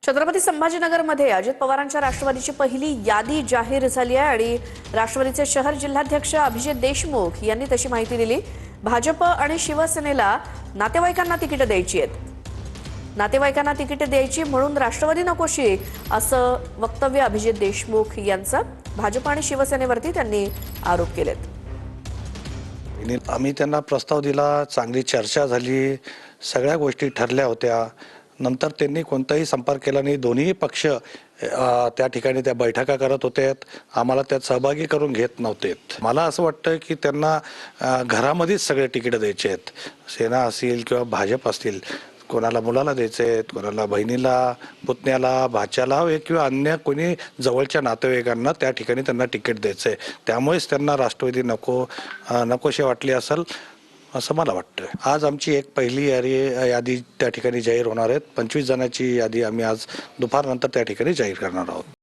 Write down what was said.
छत्रपती संभाजीनगरमध्ये अजित पवारांच्या राष्ट्रवादीची पहिली यादी जाहीर झाली आहे आणि राष्ट्रवादीचे शहर जिल्हाध्यक्ष अभिजित देशमुख यांनी तशी माहिती दिली। भाजप आणि शिवसेनेला नातेवाईकांना तिकीट द्यायची आहेत, नातेवाईकांना तिकीट द्यायची म्हणून राष्ट्रवादी नकोशी असं वक्तव्य अभिजित देशमुख यांचं। भाजप आणि शिवसेनेवरती त्यांनी आरोप केलेत। आम्ही त्यांना प्रस्ताव दिला, चांगली चर्चा झाली, सगळ्या गोष्टी ठरल्या होत्या। नंतर त्यांनी कोणताही संपर्क केला नाही। दोन्ही पक्ष त्या ठिकाणी त्या बैठका करत होते, आम्हाला त्यात सहभागी करून घेत नव्हते। मला असं वाटतं की त्यांना घरामध्येच सगळे तिकीट द्यायचे आहेत। सेना असेल किंवा भाजप असतील, कोणाला मुलाला द्यायचे, कोणाला बहिणीला, पुतण्याला, भाच्याला किंवा अन्य कोणी जवळच्या नातेवाईकांना त्या ठिकाणी त्यांना तिकीट द्यायचे। त्यामुळेच त्यांना राष्ट्रवादी नकोशे वाटली असेल असं मला वाटतं। आज आमची एक पहिली यादी त्या ठिकाणी जाहीर होणार आहे। 25 जणांची यादी आम्ही आज दुपारनंतर त्या ठिकाणी जाहीर करणार आहोत।